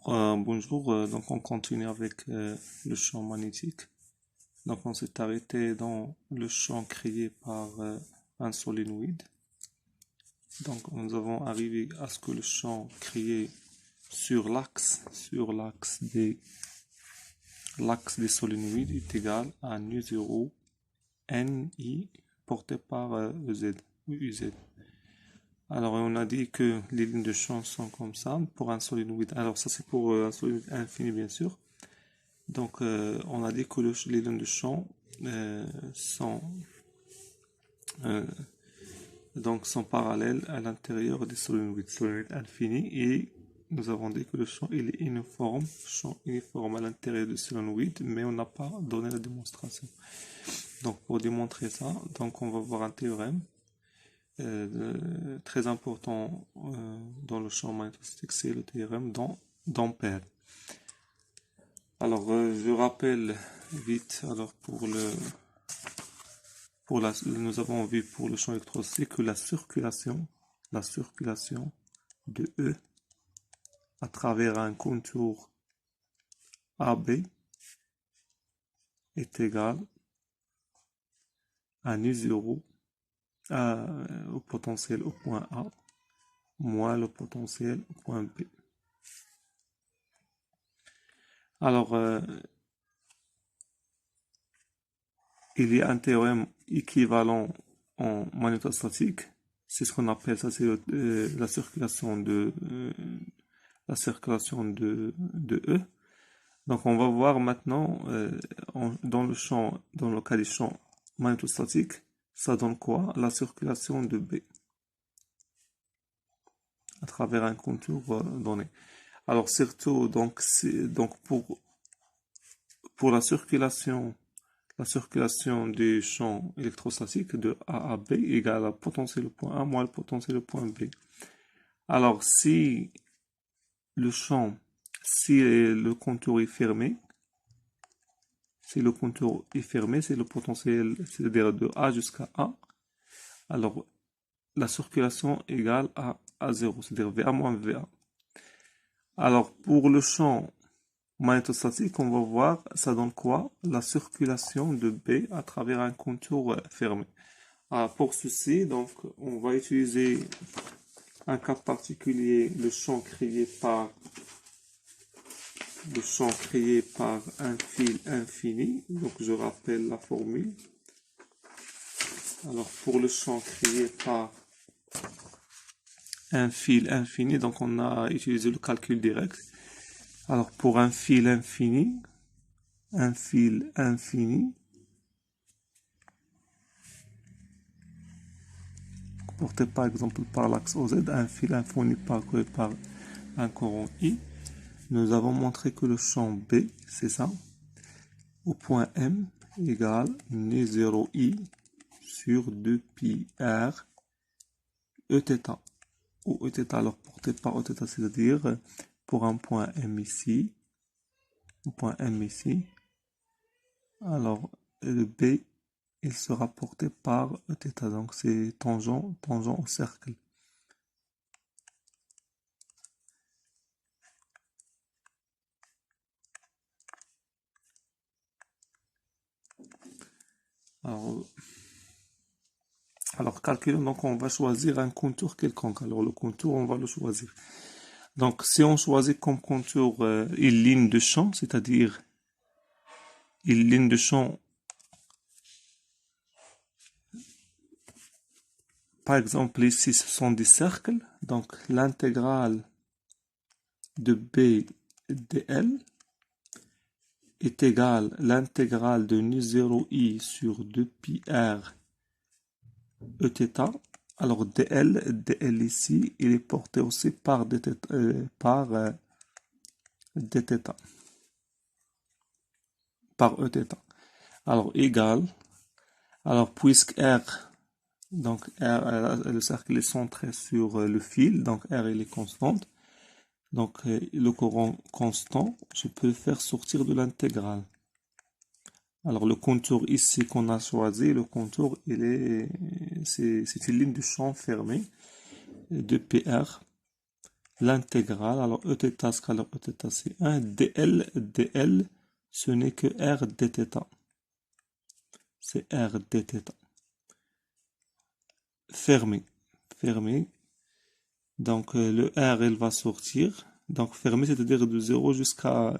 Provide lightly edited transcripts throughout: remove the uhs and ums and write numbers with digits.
Bonjour, donc on continue avec le champ magnétique. Donc on s'est arrêté dans le champ créé par un solénoïde. Donc nous avons arrivé à ce que le champ créé sur l'axe des solénoïdes est égal à nu0 ni porté par EZ ou UZ. Alors, on a dit que les lignes de champ sont comme ça pour un solénoïde. Alors, ça, c'est pour un solénoïde infini, bien sûr. Donc, on a dit que les lignes de champ sont, euh, sont parallèles à l'intérieur des solénoïdes infinis. Et nous avons dit que le champ il est champ uniforme à l'intérieur du solénoïde, mais on n'a pas donné la démonstration. Donc, pour démontrer ça, donc on va voir un théorème. Très important dans le champ magnétostatique, c'est le théorème d'Ampère. Alors, je rappelle vite, alors nous avons vu pour le champ électrostatique que la circulation de E à travers un contour AB est égale à nu0 au potentiel au point A moins le potentiel au point B. Alors, il y a un théorème équivalent en magnétostatique. C'est ce qu'on appelle ça, c'est la circulation de E. Donc, on va voir maintenant dans le cas du champ magnétostatique, ça donne quoi? La circulation de B à travers un contour donné. Alors, surtout, donc pour la circulation du champ électrostatique de A à B égale à potentiel au point A moins le potentiel au point B. Alors, si le contour est fermé, c'est le potentiel, c'est-à-dire de A jusqu'à A, alors la circulation égale à A0, c'est-à-dire VA moins VA. Alors, pour le champ magnétostatique, on va voir, ça donne quoi? La circulation de B à travers un contour fermé. Alors, pour ceci, donc, on va utiliser un cas particulier, le champ créé par un fil infini. Donc, je rappelle la formule. Alors, pour le champ créé par un fil infini, donc on a utilisé le calcul direct. Alors, pour un fil infini, porté par exemple par l'axe OZ, un fil infini parcouru par un courant I, nous avons montré que le champ B, c'est ça, au point M égale nu0I sur 2pi r Eθ, ou Eθ alors porté par Eθ, c'est-à-dire pour un point M ici, alors le B il sera porté par Eθ, donc c'est tangent au cercle. Alors calculons, donc on va choisir un contour quelconque. Alors le contour, on va le choisir. Donc si on choisit comme contour une ligne de champ, c'est-à-dire une ligne de champ, par exemple ici ce sont des cercles, donc l'intégrale de B dl est égale à l'intégrale de nu0i sur 2pi r Eθ. Alors dl ici, il est porté aussi par dθ, par Eθ. Alors égal, alors puisque R, donc R, le cercle est centré sur le fil, donc R il est constante, donc le courant constant, je peux le faire sortir de l'intégrale. Alors le contour ici qu'on a choisi, le contour c'est une ligne de champ fermée de PR. l'intégrale, alors Eθ scalaire Eθ c'est 1, dl, ce n'est que r dθ. C'est r dθ. Fermé. Donc le r il va sortir. Donc fermé, c'est-à-dire de 0 jusqu'à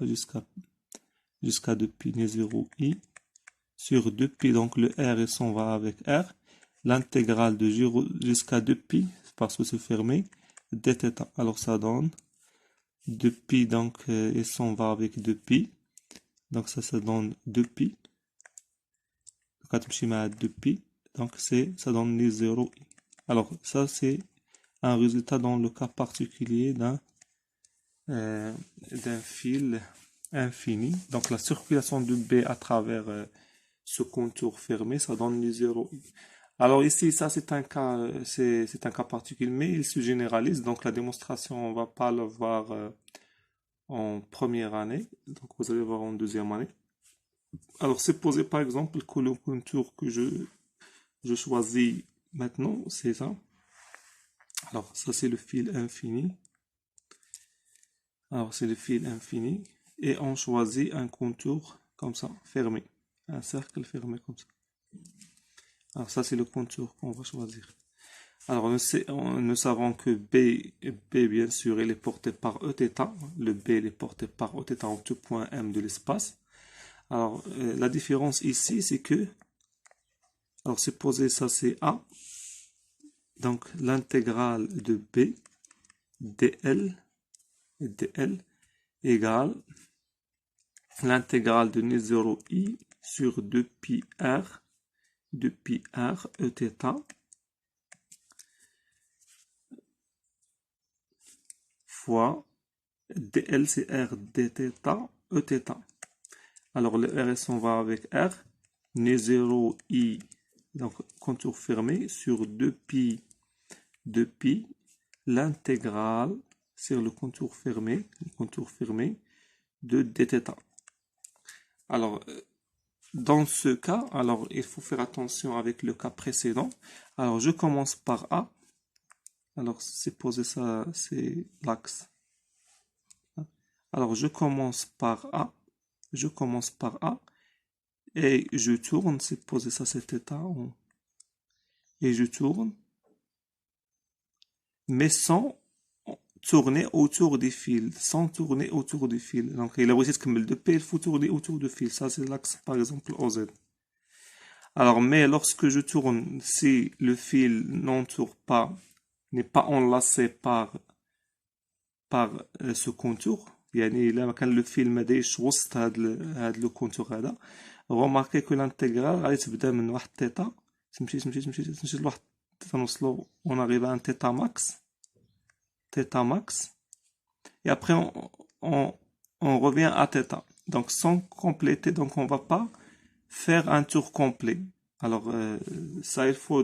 2pi, 0 i sur 2pi. Donc le r il s'en va avec r. L'intégrale de 0 jusqu'à 2pi, parce que c'est fermé, dθ. Alors ça donne 2pi, donc il s'en va avec 2pi. Donc ça donne 2pi. Donc 2pi. Donc ça donne les 0 i. Alors ça c'est un résultat dans le cas particulier d'un fil infini. Donc la circulation de B à travers ce contour fermé, ça donne les 0 i. Alors ici, ça c'est un cas, c'est un cas particulier, mais il se généralise. Donc la démonstration, on va pas le voir en première année. Donc vous allez voir en deuxième année. Alors supposez par exemple que le contour que je choisis maintenant, c'est ça. Alors ça c'est le fil infini. Alors c'est le fil infini. Et on choisit un contour comme ça, fermé. Un cercle fermé comme ça. Alors ça c'est le contour qu'on va choisir. Alors nous savons que B bien sûr il est porté par Eθ. Le B il est porté par Eθ en tout point M de l'espace. Alors la différence ici c'est que, alors supposez ça c'est A. Donc l'intégrale de B dl égale l'intégrale de N0i sur 2pi r Eθ fois dl c'est r dθ Eθ. Alors le r s'en va avec r, N0i, donc contour fermé, sur 2pi l'intégrale sur le contour fermé de dθ. Alors dans ce cas, alors il faut faire attention avec le cas précédent. Alors je commence par A. Alors supposez ça c'est l'axe. Alors je commence par A et je tourne, supposez ça c'est θ et je tourne, mais sans tourner autour des fils, Donc il a aussi de 2P, il faut tourner autour du fil. Ça c'est l'axe par exemple OZ. Alors mais lorsque je tourne, si le fil n'entoure pas, n'est pas enlacé par ce contour, يعني إلا كان le fil ما دايرش وسط هذا le contour هذا، remarquez que l'intégrale غادي تبدا من واحد θ، تمشي لواحد تنوصلو on arrive à un θ max, et après on revient à θ. Donc sans compléter, donc on va pas faire un tour complet. Alors ça il faut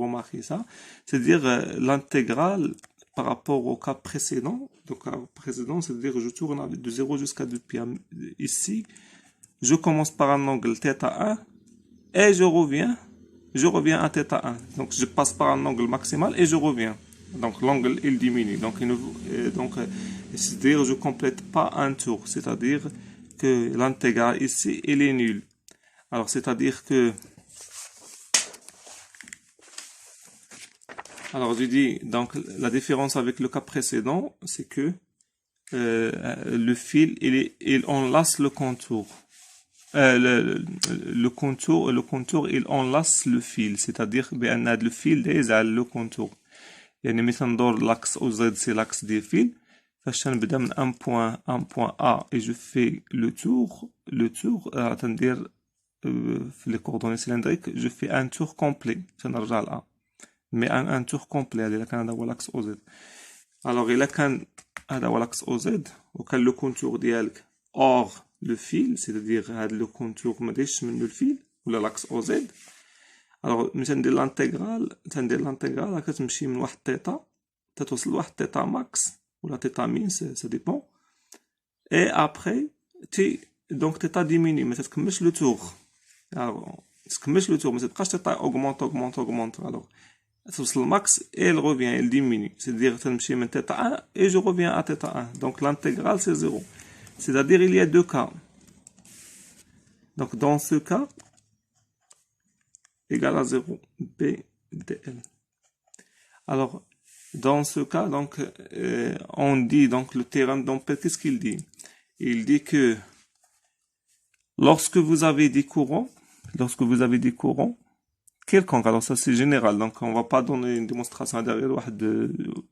remarquer ça, c'est-à-dire l'intégrale par rapport au cas précédent. Donc c'est-à-dire je tourne de 0 jusqu'à 2pi. Ici je commence par un angle θ1 et je reviens à θ1. Donc je passe par un angle maximal et je reviens. Donc l'angle il diminue. Donc c'est-à-dire je complète pas un tour, c'est-à-dire que l'intégrale ici elle est nulle. Alors c'est-à-dire que, alors je dis donc la différence avec le cas précédent, c'est que le fil il enlace le contour. Le contour il enlace le fil, c'est-à-dire بأن le fil يزعل le contour. يعني مثلا ندور l'axe OZ c'est l'axe des fils. فاش نبدا من un point A et je fais le tour تندير في les coordonnées cylindriques, je fais un tour complet. تنرجع ل A. Mais un tour complet. إذا كان هذا هو l'axe OZ. Alors إذا كان هذا هو l'axe OZ وكان le contour ديالك hors le fil, c'est-à-dire هذا le contour ما دايرش منه الفيل ولا l'axe OZ. Alors ملي تندير l'intégrale كتمشي من واحد θ تتوصل لواحد θ max ولا θ min, ça dépend. Et après donc θ diminue, mais تكملش le tour. Alors تكملش le tour, mais تبقاش θ augmente. Alors توصل max et elle revient, elle diminue. C'est-à-dire تنمشي من θ 1 et je reviens à θ 1. Donc l'intégrale c'est 0. C'est-à-dire il y a deux cas. Donc dans ce cas, égal à 0, B dl. Alors dans ce cas, donc on dit donc le théorème d'Ampère, qu'est-ce qu'il dit? Il dit que lorsque vous avez des courants quelconque, alors ça c'est général, donc on va pas donner une démonstration derrière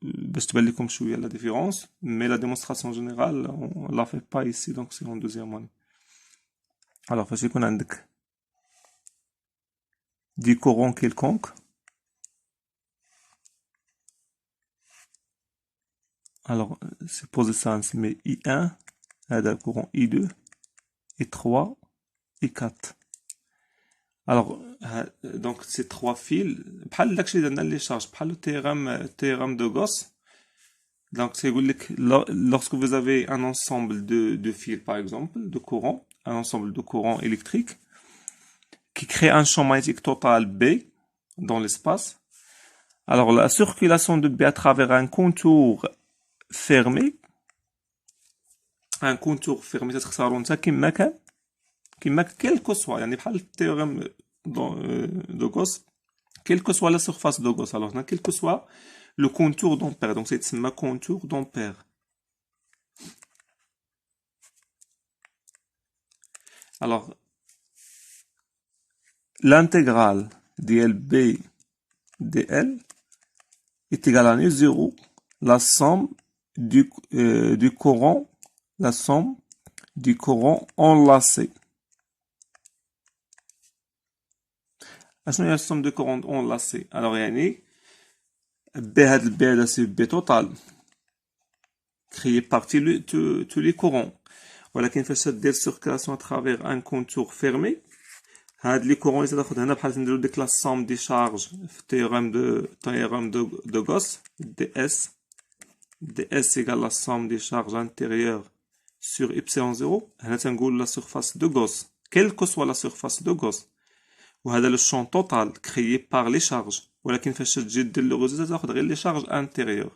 باش تبان لكم شويه la différence, mais la démonstration générale on la fait pas ici, donc c'est en deuxième année. Alors فاش يكون عندك des courants quelconques, alors c'est posé ça, mais I1 هذا courant I2 I3 I4. Alors, donc ces trois fils, بحال داكشي اللي درنا لي شارج, بحال le théorème de Gauss. Donc c'est lorsque vous avez un ensemble de fils, par exemple, de courants, un ensemble de courants électriques qui crée un champ magnétique total B dans l'espace. Alors la circulation de B à travers un contour fermé, تخسروا نتا كما كان quel que soit, يعني بحال التhéorème de Gauss, quelle que soit la surface de Gauss, alors quel que soit le contour d'Ampère, donc c'est ma contour d'Ampère. Alors l'intégrale dLB dL est égale à nu0, la somme du courant enlacé. شنو هي السوم دو كورون enlacé؟ alors يعني B هاد البي هذا سي بي توتال créé par tous les courants, ولكن فاش دير circulation à travers un contour fermé, هاد لي كورون اللي تاخذ هنا بحال نديرو ديك لا somme دي شارج في théorème de Gauss, ds égale la somme des charges intérieures sur epsilon 0. هنا تنقول la surface de Gauss, quelle que soit la surface de Gauss. وهذا le champ total créé par les charges, ولكن فاش تجي دير لو ريزولتا تاخذ غير لي شارج انتيريور.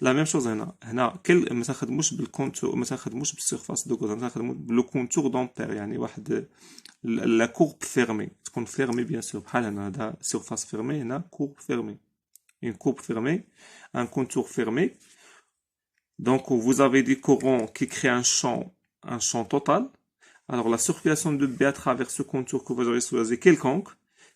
لا ميم شوز هنا ما تاخذموش بالكونتور, ما تاخذموش بالسيرفاس دو غوز, تاخذمو بلو كونتور دامبير, يعني واحد لا كورب فيرمي تكون فيرمي بيان سور, بحال هنا هذا سيرفاس فيرمي, هنا كورب فيرمي, une courbe fermée, un contour fermé. Donc vous avez des courants qui créent un champ total. Alors la circulation de B à travers ce contour que vous avez choisi quelconque,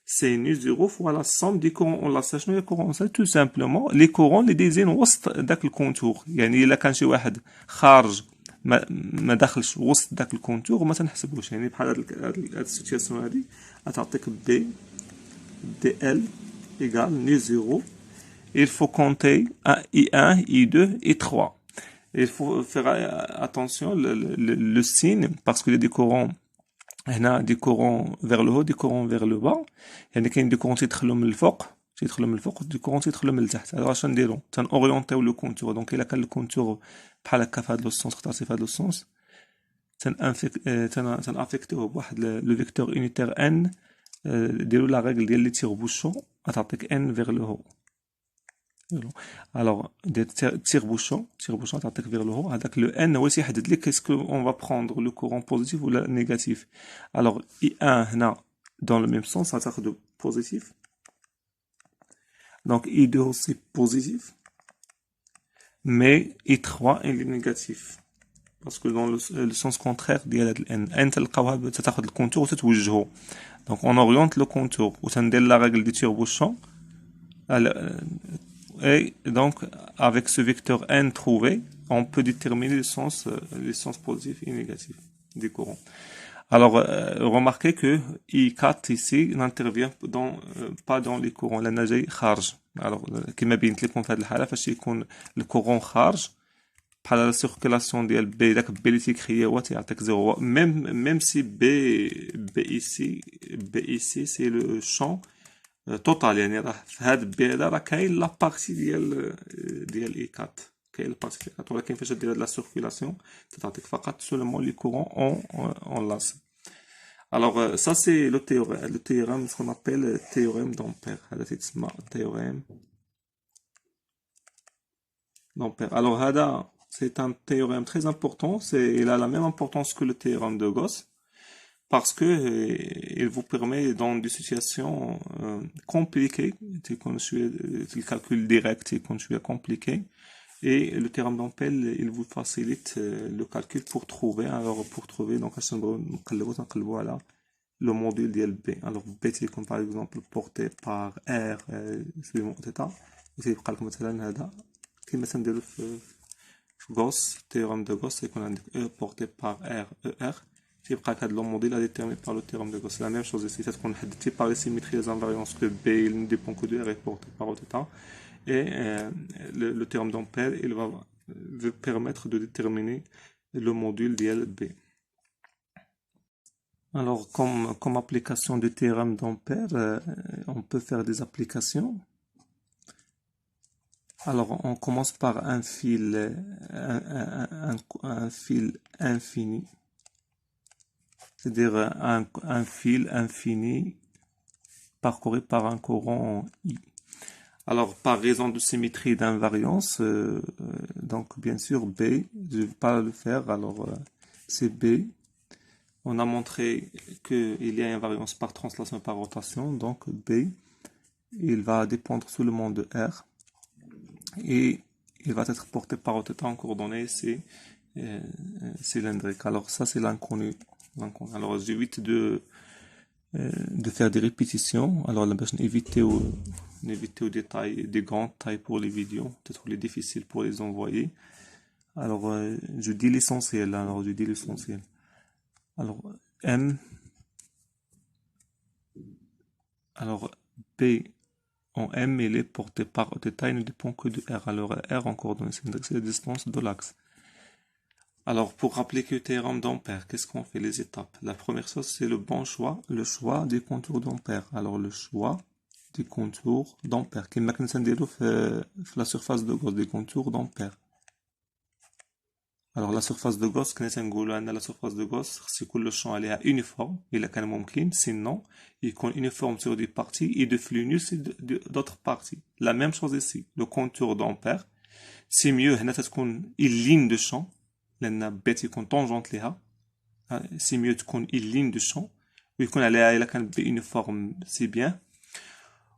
c'est nu0 fois la somme des courants enlacés. شنو هي الكورون؟ c'est tout simplement les courants اللي دايزين وسط داك الكونتور. يعني الا كان شي واحد خارج ما داخلش وسط داك الكونتور وما تنحسبوش. يعني بحال هاد السيتوياسيون هادي غتعطيك B dL égale nu0. Il faut compter à I1, I2 et 3. Il faut faire attention le signe, parce qu'il y a des courants, des courants vers le haut, des courants vers le bas. Il y a des courants qui يدخلوا من الفوق, des courants qui يدخلوا من التحت. Alors عشان نديرو تنorienter le contour. Donc إلا كان le contour بحال هكا في هذا le sens, تعطي في هذا le sens, تنأفكتوه بواحد le vecteur unitaire n, ديروا la règle ديال لي tire-bouchons, تعطيك n vers le haut. Alors, des tire-bouchons t'attaquent vers le haut. Avec le N, aussi, qu'est-ce qu'on va prendre, le courant positif ou le négatif? Alors, I1, dans le même sens, attaque de positif. Donc, I2 aussi positif. Mais I3 il est négatif. Parce que dans le sens contraire, il y a le N. N, t'attaque le contour, t'attaque. Donc, on oriente le contour. Ou t'en la règle du tire-bouchon. Et donc, avec ce vecteur n trouvé, on peut déterminer les sens positifs et négatifs des courants. Alors, remarquez que I4 ici n'intervient pas dans les courants. La nage kharj. Alors, كما بينت لكم في هذه الحالة, فاش يكون الكورون خارج, بحال la circulation ديال B, داك B اللي تيكريي هو تيعطيك 0. Même si B ici, c'est le champ توتال, يعني راه في هاد البي هذا راه كاين لا بارتي ديال اي 4, كاين لا بارتي ديال 4, ولكن فاش دير هاد لا سيركيلاسيون تعطيك فقط سولمون لي كورون اون لاس. Alors, ça, c'est le théorème, ce qu'on appelle théorème d'Ampère. Théorème d'Ampère. Alors, Hada, c'est un théorème très important. Il a la même importance que le théorème de Gauss parce que il vous permet dans des situations compliquées, quand je suis le calcul direct et quand je suis compliqué, et le théorème d'Ampère, il vous facilite le calcul pour trouver. Alors, pour trouver, donc, voilà le module DLB. Alors, B, c'est comme par exemple porté par R, suivant θ. وتيبقى لكم مثلا هذا كيما تنديرو في Gauss, théorème de Gauss, c'est qu'on a E porté par R, ER. تيبقى هذا le module à déterminer par le théorème de Gauss. C'est la même chose ici, c'est qu'on حددتي par les symétries des invariances que B il ne dépend que de R est porté par θ. Et le théorème d'Ampère, il va permettre de déterminer le module DLB. Alors, comme application du théorème d'Ampère, on peut faire des applications. Alors, on commence par un fil infini, c'est-à-dire un fil infini parcouru par un courant I. Alors, par raison de symétrie d'invariance, donc bien sûr B, je ne vais pas le faire, alors c'est B. On a montré qu'il y a une variance par translation et par rotation, donc B, il va dépendre seulement de R, et il va être porté par θ en coordonnées cylindriques. Alors ça c'est l'inconnu. Alors j'évite de faire des répétitions. Alors là, je éviter aux détails, des grandes tailles pour les vidéos, peut-être les difficiles pour les envoyer. Alors je dis l'essentiel. Alors M, alors B en M, il est porté par θ, il ne dépend que de R. Alors R en coordonnées cylindriques, c'est la distance de l'axe. Alors pour appliquer le théorème d'Ampère, qu'est-ce qu'on fait, les étapes? La première chose, c'est le bon choix, le choix des contours d'Ampère. Alors le choix des contours d'Ampère, qui est la surface de Gauss des contours d'Ampère. Alors la surface de Gauss, la surface de Gauss, c'est que le champ est uniforme, il est ممكن, sinon il est uniforme sur des parties et de flux nul sur d'autres parties. La même chose ici, le contour d'Ampère, c'est mieux هنا تكون une ligne de champ, لأن B تكون tangente لها, c'est mieux تكون une ligne de champ, ويكون عليها إلا كان B uniforme, c'est bien.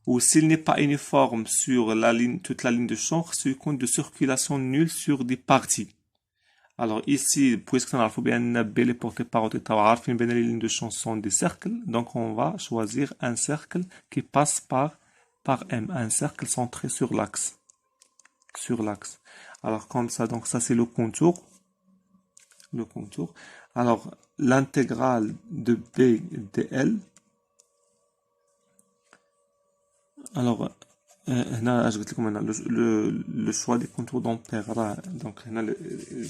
Ou s'il n'est pas uniforme sur la ligne, toute la ligne de champ, c'est une de circulation nulle sur des parties. Alors ici, puisque on a bien B est porté par θ, les lignes de champ sont des cercles, donc on va choisir un cercle qui passe par M, un cercle centré sur l'axe. Alors comme ça, donc ça c'est le contour. Alors l'intégrale de B dl. Alors le choix des contours d'Ampère. Donc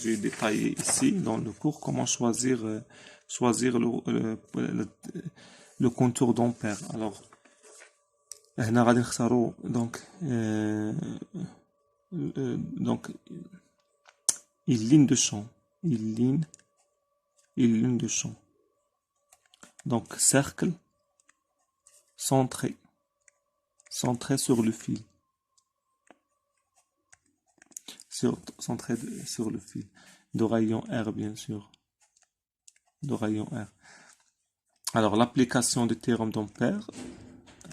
j'ai détaillé ici dans le cours comment choisir le contour d'Ampère. Alors donc une ligne de champ, donc cercle centré sur le fil, centré sur le fil de rayon R, bien sûr, de rayon R. Alors l'application du théorème d'Ampère,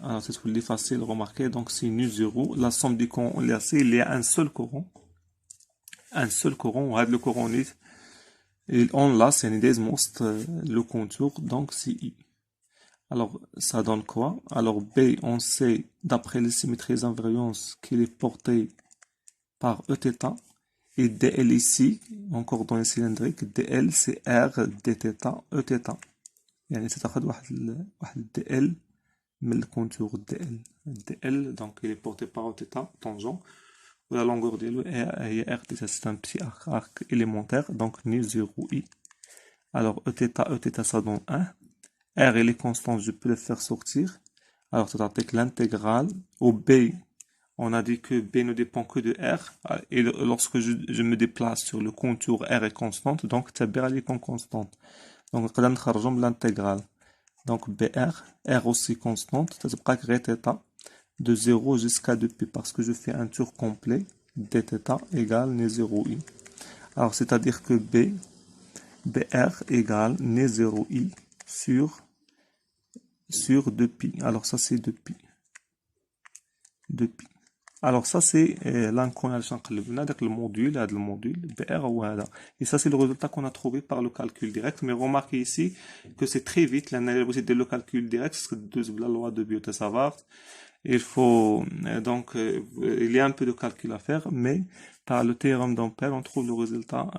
alors c'est ce facile, remarquer, donc c'est nu 0, la somme des courants enlacés, il y a un seul courant, on a le courant et enlace, le contour, donc c'est I. Alors, ça donne quoi? Alors, B, on sait, d'après les symétries invariances, qu'il est porté par Eθ. Et dl ici, en coordonnées cylindriques, dl c'est R dθ Eθ. يعني تتاخد واحد dl من le contour dl, donc il est porté par Eθ, tangent. La longueur de est R dθ, c'est un petit arc élémentaire, donc nu 0i. Alors, Eθ ça donne 1. R il est constant, je peux le faire sortir. Alors, c'est avec l'intégrale. Au B, on a dit que B ne dépend que de R. Et lorsque je me déplace sur le contour, R est constante. Donc, تبع لي constante. Donc, on va l'intégrale. Donc BR, R aussi constante, تتبقى غير θ de 0 jusqu'à 2π parce que je fais un tour complet dθ égale né 0i. Alors c'est-à-dire que BR égale né 0i sur 2π. Alors ça c'est 2π. 2π. Alors ça c'est l'inconnu avec le module, BR ou هذا. Et ça c'est le résultat qu'on a trouvé par le calcul direct. Mais remarquez ici que c'est très vite l'analyse de le calcul direct, parce que la loi de Biot-Savart. Il faut donc il y a un peu de calcul à faire, mais par le théorème d'Ampère on trouve le résultat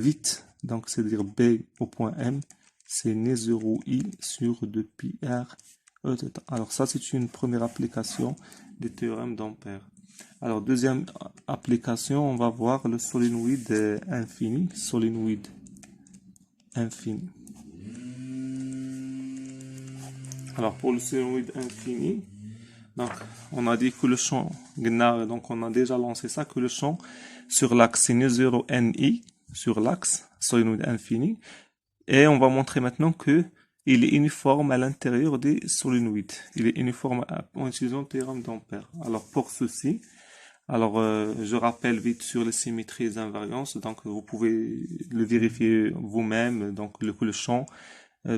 vite. Donc c'est-à-dire B au point M c'est né 0i sur 2πr Eθ. Alors ça c'est une première application du théorème d'Ampère. Alors deuxième application, on va voir le solénoïde infini. Solénoïde infini. Alors pour le solénoïde infini, donc on a dit que le champ, donc on a déjà lancé ça, que le champ sur l'axe c'est né 0 ni sur l'axe solénoïde infini. Et on va montrer maintenant que il est uniforme à l'intérieur des solénoïdes. Il est uniforme en utilisant le théorème d'Ampère. Alors pour ceci, je rappelle vite sur les symétries et les invariances. Donc vous pouvez le vérifier vous-même. Donc le champ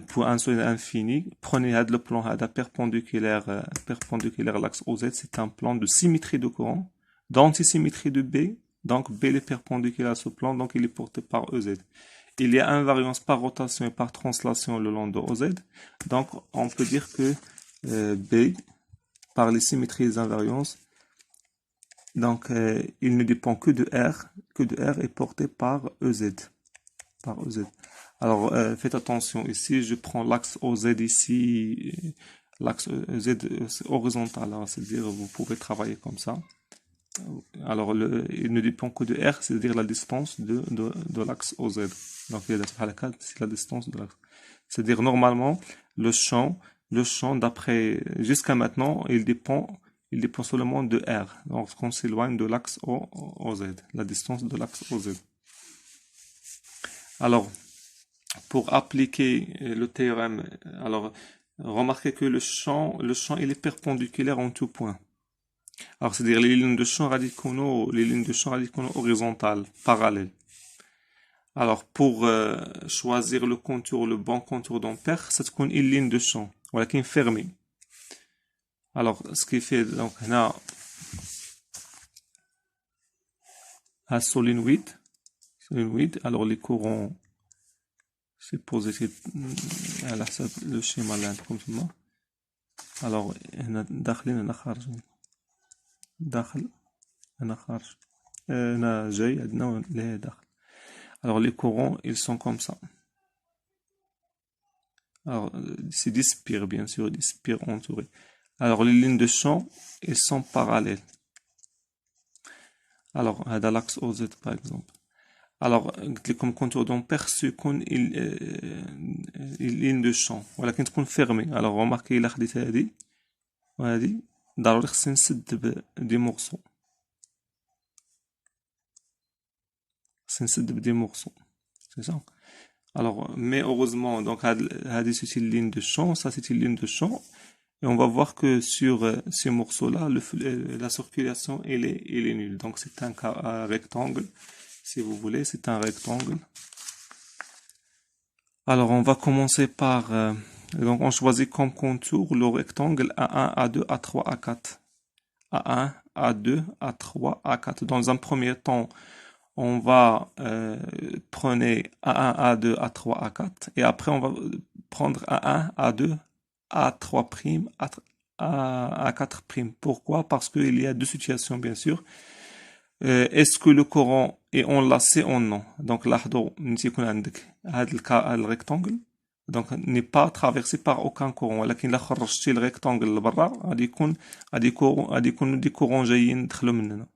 pour un solénoïde infini, prenez le plan perpendiculaire à l'axe OZ. C'est un plan de symétrie de courant, d'antisymétrie de B. Donc B est perpendiculaire à ce plan, donc il est porté par EZ. Il y a invariance par rotation et par translation le long de OZ. Donc, on peut dire que B, par les symétries et les invariances, donc il ne dépend que de R est porté par EZ. Alors, faites attention, ici, je prends l'axe OZ ici, l'axe EZ horizontal, c'est-à-dire vous pouvez travailler comme ça. Alors, il ne dépend que de R, c'est-à-dire la distance de l'axe OZ. Donc, c'est la distance de l'axe. C'est-à-dire, normalement, le champ d'après, jusqu'à maintenant, il dépend seulement de R. Donc, on s'éloigne de l'axe OZ, la distance de l'axe OZ. Alors, pour appliquer le théorème, alors, remarquez que le champ, il est perpendiculaire en tout point. Alors, c'est-à-dire les lignes de champ radiconaux horizontales, parallèles. Alors, pour choisir le bon contour d'Ampère, c'est une ligne de champ, voilà, qui est fermée. Alors, ce qui fait, donc, on a un solénoïde, alors les courants, c'est positif, le schéma là, comme ça. Alors, on a داخل هنا خارج هنا جاي عندنا اللي داخل. Alors les courants ils sont comme ça. Alors c'est des spires bien sûr, des spires entourées. Alors les lignes de champ elles sont parallèles. Alors هذا l'axe OZ par exemple. Alors comme contour d'Ampère سيكون ligne de champ ولكن تكون fermée. Alors remarquez إلا خديت هذه وهذه ضروري خصني نسد دي مورسو. des morceaux, c'est ça. Alors, mais heureusement, donc, c'est une ligne de champ, ça c'est une ligne de champ, et on va voir que sur ces morceaux-là, la circulation, elle est nulle. Donc, c'est un rectangle, si vous voulez, c'est un rectangle. Alors, on va commencer par, donc, on choisit comme contour le rectangle A1, A2, A3, A4. A1, A2, A3, A4. Dans un premier temps, on va prendre A1, A2, A3, A4 et après on va prendre A1, A2, A3', A4'. Pourquoi? Parce qu'il y a deux situations bien sûr. Est-ce que le courant est enlacé ou non? Donc là, le rectangle donc n'est pas traversé par aucun courant. ولكن لا خرجتي الريكتانجل لبرا غادي يكون دي كورون جايين يدخلوا مننا.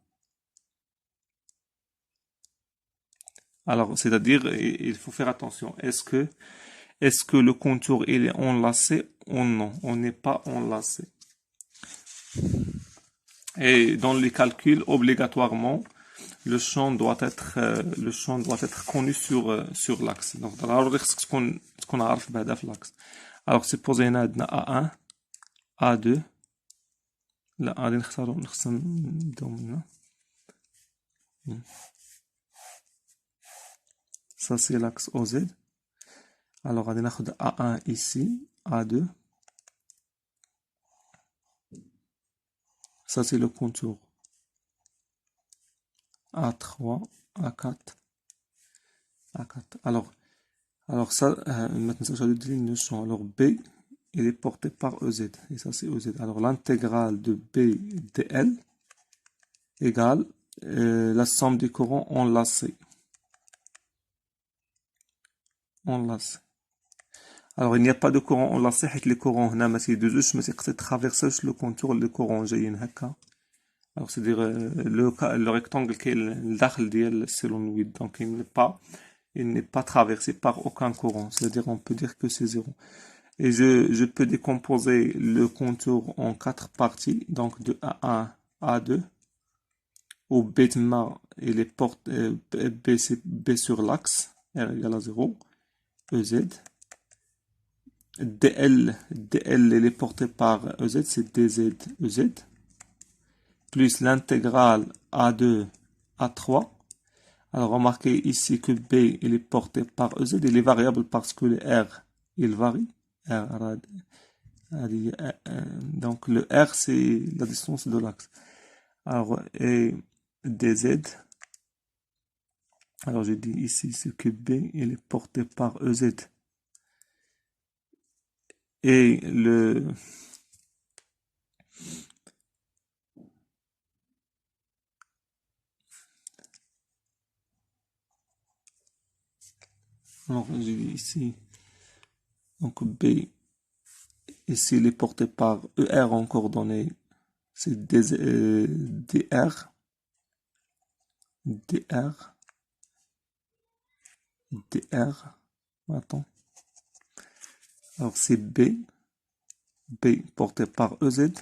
Alors, c'est-à-dire, il faut faire attention. Est-ce que le contour il est enlacé ou non? On n'est pas enlacé. Et dans les calculs, obligatoirement, le champ doit être connu sur l'axe. Donc, تكون عارف بعدا في لاكس. الوغ سيبوزي هنا عندنا A1 A2 لا غادي نختارو نبداو من هنا. Ça c'est l'axe OZ. Alors غادي ناخد A1 ici, A2. Ça c'est le contour. A3, A4, A4. Alors ça, maintenant je vais dire une notion. Alors B, il est porté par EZ. Et ça c'est EZ. Alors l'intégrale de B dl égale la somme des courants enlacés. Enlacés. Alors il n'y a pas de courant enlacé avec les courants هنا ما تيدوزوش ما تيترافيرسوش لو كونتور لو كورون جايين هكا. Alors c'est-à-dire le rectangle qui est l'dakhel ديال السولينويد donc il n'est pas traversé par aucun courant, c'est-à-dire on peut dire que c'est zéro. Et je peux décomposer le contour en 4 parties, donc de A1 à A2, où B il est porté B sur l'axe, R égale à 0, EZ. DL il est porté par EZ, c'est DZ, EZ, plus l'intégrale A2, A3. Alors remarquez ici que B il est porté par EZ, il est variable parce que le R il varie. Donc le R c'est la distance de l'axe. Alors et DZ, alors je dis ici c'est que B il est porté par EZ. Et alors je dis ici donc B ici il est porté par ER en coordonnées, c'est DR, attends, alors c'est B porté par EZ,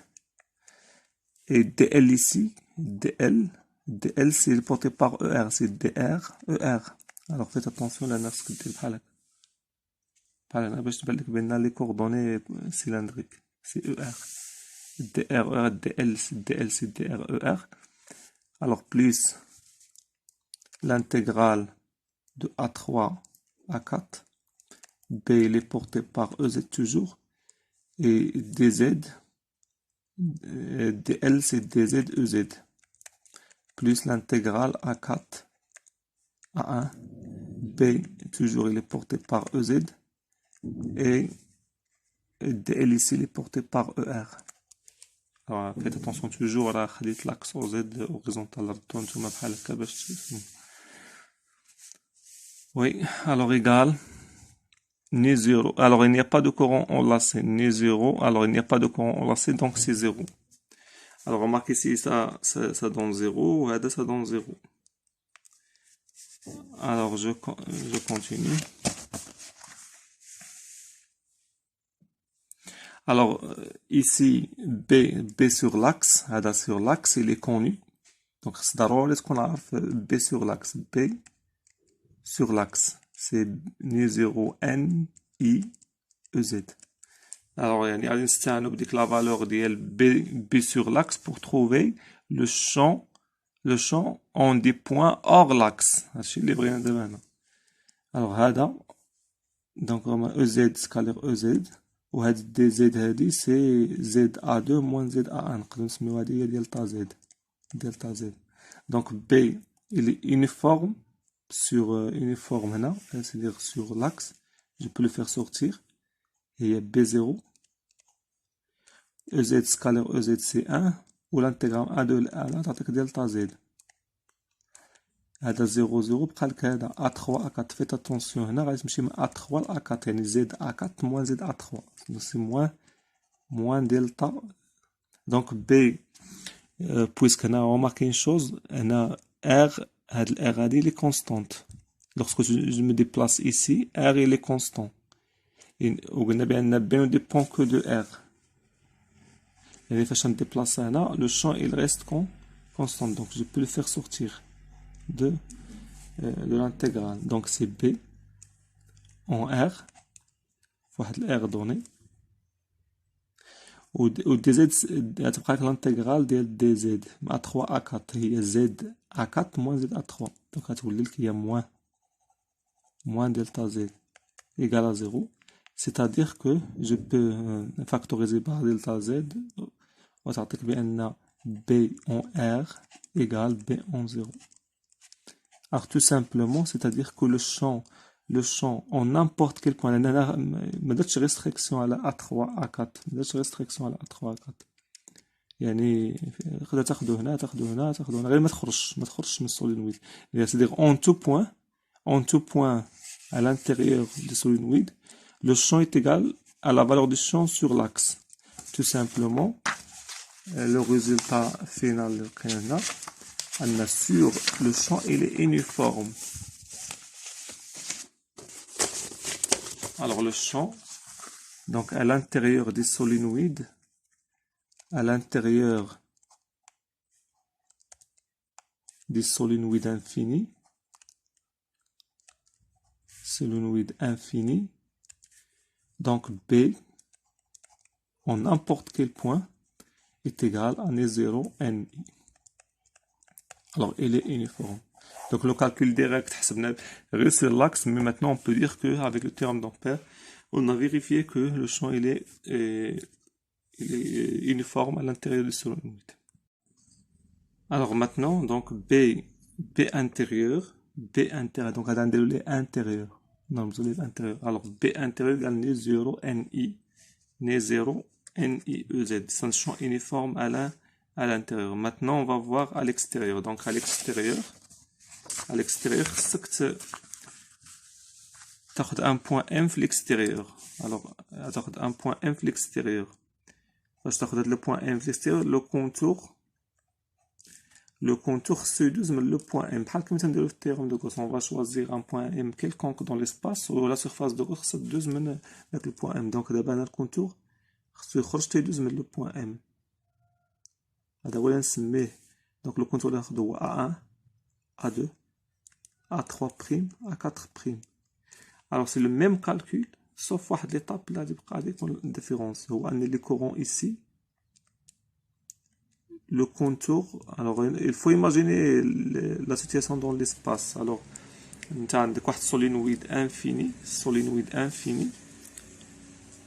et DL ici, DL c'est porté par ER, c'est DR, ER. Alors faites attention à ce que tu as les coordonnées cylindriques, c'est ER. DR, ER, DL, c'est DR, ER. Alors plus l'intégrale de A3 à 4. B il est porté par EZ toujours. Et DZ, DL c'est DZ, EZ. Plus l'intégrale A4 A1. B toujours il est porté par EZ. Et DL ici il est porté par ER. Alors faites attention toujours à l'axe OZ horizontal. Oui, alors égal ni 0. Alors il n'y a pas de courant enlacé, ni 0. Alors il n'y a pas de courant enlacé, donc c'est 0. Alors remarquez ici, ça donne 0, et ça donne 0. Alors je continue. Alors ici, B sur l'axe, il est connu. Donc c'est d'abord qu'on a B sur l'axe, B sur l'axe, c'est ni 0 N I E Z. Alors il y a la valeur de B sur l'axe pour trouver le champ en des points hors l'axe. Alors هذا donc EZ scalaire EZ وهاد DZ هادي c'est ZA2 moins ZA1 نقدروا نسميو هادي هي دلتا Z. Donc B il est uniforme sur uniforme هنا, c'est-à-dire sur l'axe, je peux le faire sortir et il y a B0 EZ scalaire EZ c'est 1 ou l'intégrale A2 A1 تعطيك دلتا Z. هذا 0 0 بقى لك هذا A3 A4. Faites attention هنا غادي تمشي من A3 ل A4 يعني ZA4 moins ZA3 c'est moins delta. Donc B puisque هنا remarquez une chose هنا R هاد ال R هادي il est constante. Lorsque je me déplace ici R il est constant. وقلنا بأن B ne dépend que de R. يعني فاش نتديبلاص هنا le champ il reste constant, donc je peux le faire sortir de l'intégrale. Donc c'est B en R في واحد الار دوني و دي زد غتبقى لك لانتيغرال ديال دي زد مع 3 ا 4 هي زد ا 4 موان زد ا 3 دونك غتولي لك هي موان دلتا زد égal à 0. C'est-à-dire que je peux factoriser par delta z وتعطيك بأن b en r égale b en 0. Alors tout simplement, c'est-à-dire que le champ en n'importe quel point, ما درتش restriction على A3 A4 ما درتش restriction على A3 A4 يعني تقدر تاخدو هنا تاخدو هنا تاخدو هنا غير ما تخرجش من السولينويد. C'est-à-dire en tout point à l'intérieur du solénoïde, le champ est égal à la valeur du champ sur l'axe. Tout simplement, le résultat final sur le champ il est uniforme. Alors le champ, donc à l'intérieur des solénoïdes, à l'intérieur des solénoïdes infinis, solénoïde infini, donc B en n'importe quel point est égal à N0 NI. Alors il est uniforme. Donc le calcul direct c'est l'axe, mais maintenant on peut dire qu'avec le théorème d'Ampère, on a vérifié que le champ il est uniforme à l'intérieur du solénoïde. Alors maintenant, donc B intérieur, donc à l'intérieur intérieur. Non, vous allez intérieur. Alors B intérieur égale N0 NI, N0 NI EZ. C'est un champ uniforme à l'intérieur. Maintenant, on va voir à l'extérieur. Donc à l'extérieur, c'est que tu as un point M à l'extérieur. Alors, tu as un point M à l'extérieur. Tu as le point M à l'extérieur, le contour C12 mais le point M. Le théorème de Gauss, on va choisir un point M quelconque dans l'espace ou la surface de Gauss, c'est 2 avec le point M. Donc d'abord le contour, c'est T12 mais le point M. Donc le contour de A1, A2, A3', A4'. Alors c'est le même calcul, sauf l'étape là de différence. Les courants ici. Le contour, alors il faut imaginer la situation dans l'espace. Alors, tu as un solénoïde infini,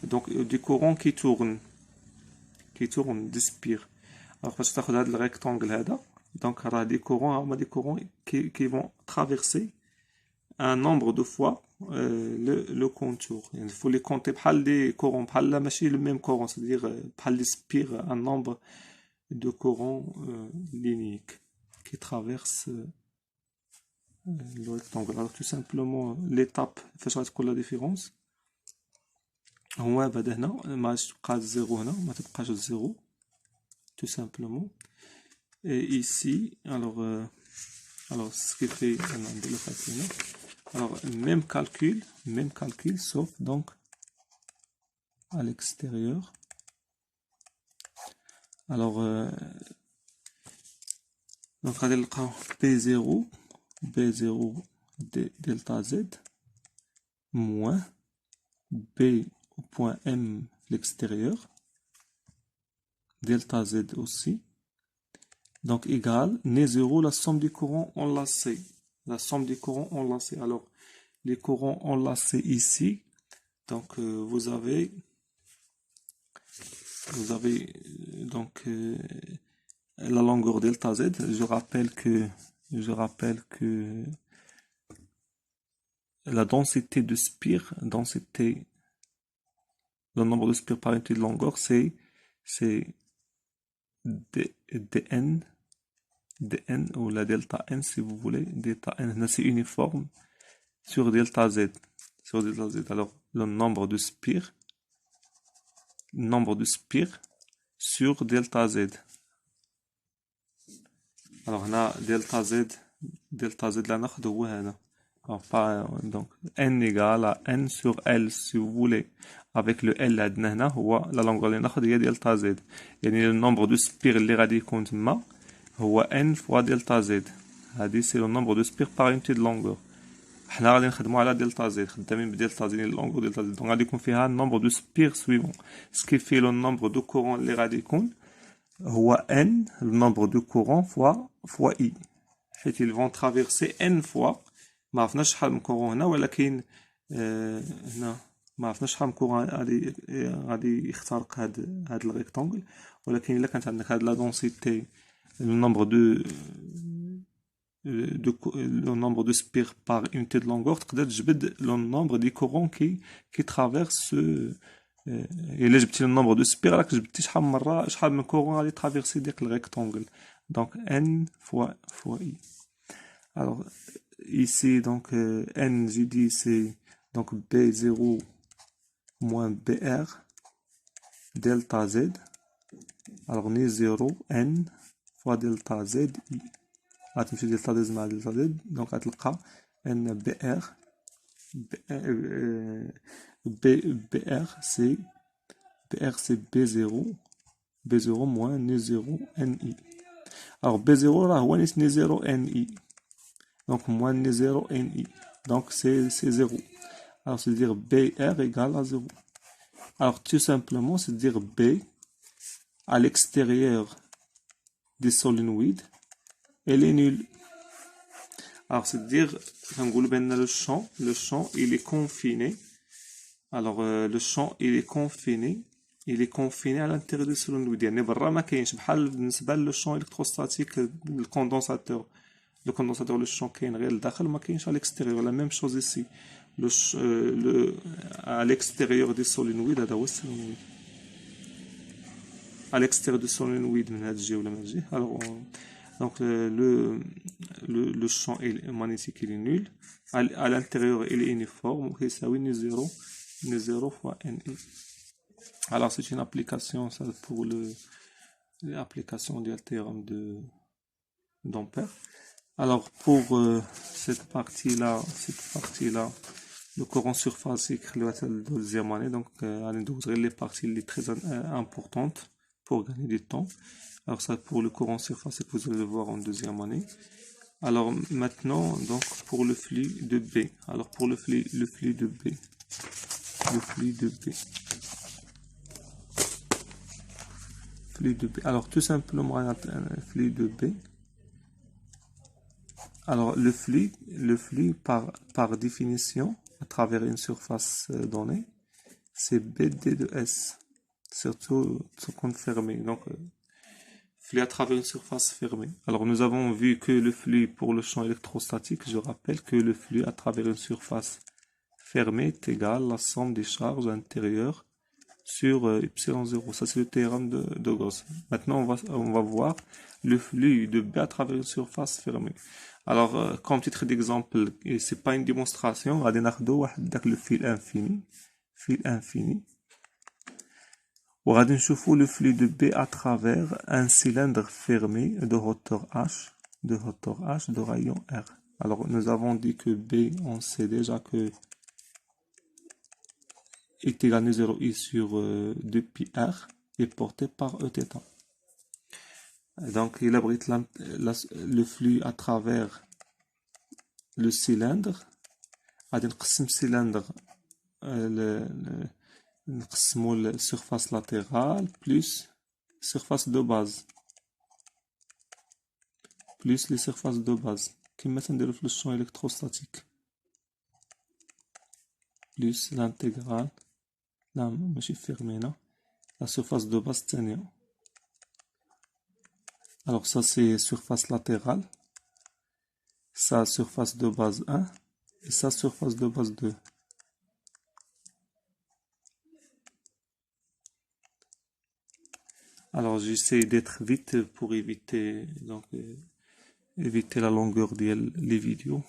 donc des courants qui tournent, des spires. Alors, parce que tu as le rectangle là, donc il y a des courants qui vont traverser un nombre de fois le contour. Il faut les compter par les courants, par la machine, le même courant, c'est-à-dire par les spires, un nombre de courants linéiques qui traversent le rectangle. Alors tout simplement l'étape فاش غتكون la différence هو بعد هنا ما تبقى الزيرو هنا ما تبقاش الزيرو tout simplement et ici alors ce qui fait alors même calcul sauf donc à l'extérieur. Alors, donc on va B0 delta Z moins B au point M l'extérieur delta Z aussi donc égale N0 la somme des courants enlacés. Alors les courants enlacés ici, donc vous avez donc la longueur delta Z. Je rappelle que la densité de spire, le nombre de spires par unité de longueur, c'est dn ou la delta n si vous voulez. Delta n c'est uniforme sur delta Z. Alors le nombre de spires sur delta Z. Alors on a delta Z là ناخذ هنا. Donc n égale à n sur L si vous voulez. Avec le L عندنا هنا هو la longueur اللي ناخذ هي delta Z. يعني le nombre de spires اللي غادي يكون تما هو n fois delta Z. هذه c'est le nombre de spires par unité de longueur. حنا غادي نخدمو على دلتا زد، خدامين بدلتا زد لونغو دلتا زد، دونك غادي يكون فيها النومبر دو سبير سويفون، سكيفي لو النومبر دو كورون اللي غادي يكون هو ان النومبر دو كورون فوا اي، حيت ils vont traverser n fois. ما عرفناش شحال من كورون هنا، ولكن هنا ما عرفناش شحال من كورون غادي يخترق هاد الريكتونغل، ولكن الا كانت عندك هاد لا دونسيتي le nombre le nombre de spires par unité de longueur تقدر تجبد le nombre des courants qui traversent الا جبتي le nombre de spires راك جبتي شحال من courant غادي traverser ديك الريكتونغل. donc n fois i. alors ici donc n j'ai dit c'est donc b0 moins br delta z. alors ni 0 n fois delta z i غتمشي دلتا z مع دلتا z، دونك غتلقى ان br c'est b0 moins ni 0 ni. alors b0 راه هو نيت ni 0 ni، donc moins ni 0 ni، donc c'est 0. alors c'est dire br égale à 0. alors tout simplement c'est dire b à l'extérieur des solénoïdes elle est nulle. alors c'est dire le champ il est confiné. alors le champ il est confiné à l'intérieur du solénoïde، يعني برا ما كاينش، بحال بالنسبه للشون الكتروستاتيك الكوندونساتور لو champ كاين غير لداخل وما كاينش à l'extérieur. la même chose ici à l'extérieur des solénoïdes هذا هو السولينويد à l'extérieur du solénoïde من هاد الجهه ولا من هاد الجهه. alors donc le champ magnétique il est nul, à l'intérieur il est uniforme ويساوي ni 0 fois ni. alors c'est une application ça pour l'application du théorème d'Ampère. alors pour cette partie là le courant surface le deuxième année. donc غادي ندوز غير les parties les très importantes pour gagner du temps. alors ça pour le courant surface que vous allez le voir en deuxième année. alors maintenant donc pour le flux de B. alors pour le flux de B alors tout simplement un flux de B. alors le flux par définition à travers une surface donnée c'est BD de S, surtout quand fermé. donc flux à travers une surface fermée. alors nous avons vu que le flux pour le champ électrostatique, je rappelle que le flux à travers une surface fermée est égal à la somme des charges intérieures sur epsilon 0. ça c'est le théorème de Gauss. maintenant on va voir le flux de B à travers une surface fermée. alors comme titre d'exemple, et c'est pas une démonstration, غادي ناخدو واحد داك le fil infini وغادي نشوفوا le flux de B à travers un cylindre fermé de hauteur h de rayon R. alors nous avons dit que B, on sait déjà que est égal à 0i sur 2πr est porté par Eθ. donc il abrite le flux à travers le cylindre. غادي نقسم cylindre نقسمو la surface latérale plus surface de base plus les surfaces de base كما تنديرو في الشون électrostatique plus l'intégrale لا ماشي fermée la surface de base الثانية. alors ça c'est surface latérale, ça surface de base 1 et ça surface de base 2. alors j'essaie d'être vite pour éviter éviter la longueur des vidéos.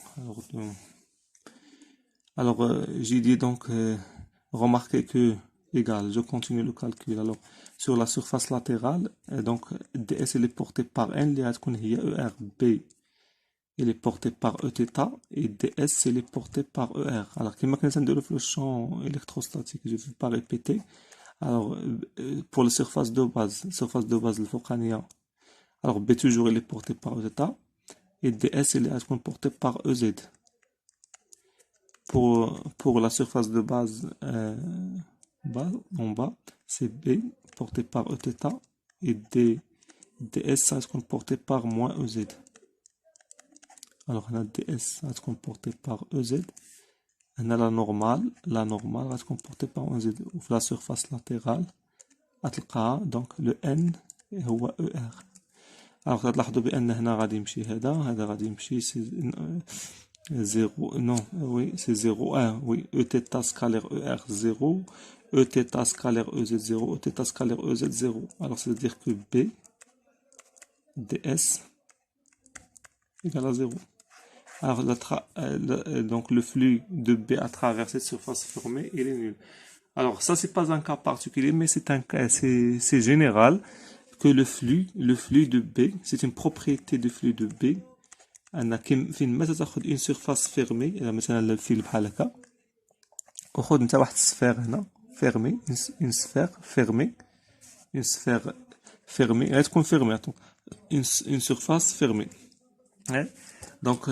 alors j'ai dit donc remarquez que égal, je continue le calcul. alors sur la surface latérale donc ds elle est portée par n اللي غتكون هي ER. B elle est portée par Eθ et ds elle est portée par ER. alors كما كنا نديرو في le champ électrostatique, je ne vais pas répéter. alors pour la surface de base الفوقانية alors B toujours elle est portée par Eθ et ds elle est portée par EZ. pour la surface de base en bas, c'est B porté par Eθ et ds ça va être porté par moins Ez. Alors on a ds ça va être porté par Ez. On a la normale va être portée par Ez. La surface latérale, donc le n هو ER. Alors تلاحظوا بأن هنا غادي يمشي هذا غادي يمشي 0 non oui c'est 0 1 oui Eθ scalaire ER 0 Eθ scalaire EZ 0 Eθ scalaire EZ 0. Alors c'est à dire que B ds égale à 0. Alors donc le flux de B à travers cette surface fermée il est nul. Alors ça c'est pas un cas particulier mais c'est un cas c'est général que le flux de B c'est une propriété du flux de B. أن فين ما تاخد une surface fermée مثلا الفيل بحال هكا وخد نتا واحد السفير هنا fermée une sphère fermée غادي تكون fermée une surface fermée. Donc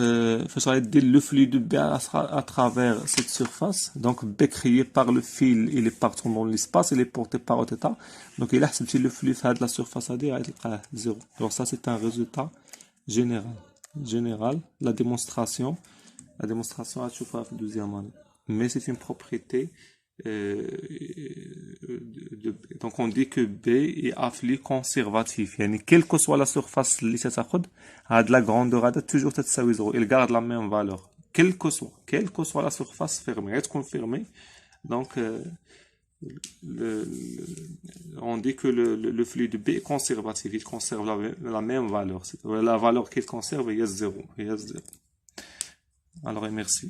فاش غادي دير le flux de B à travers cette surface donc B créé par le fil il est partout dans l'espace il est porté par Eθ donc il a حسبتي le flux في هاد la surface هادي غادي تلقاه 0. Donc ça c'est un résultat général. La démonstration à chauffer la deuxième année. Mais c'est une propriété donc on dit que B est un flux conservatif. Yani, quelle que soit la surface اللي تاخد هاد la grandeur هذا toujours تساوي 0. Il garde la même valeur. Quelle que soit la surface fermée. Elle est fermée. Donc on dit que le flux de B est conservatif, il conserve la même valeur. La valeur qu'il conserve, il y a 0. Alors, merci.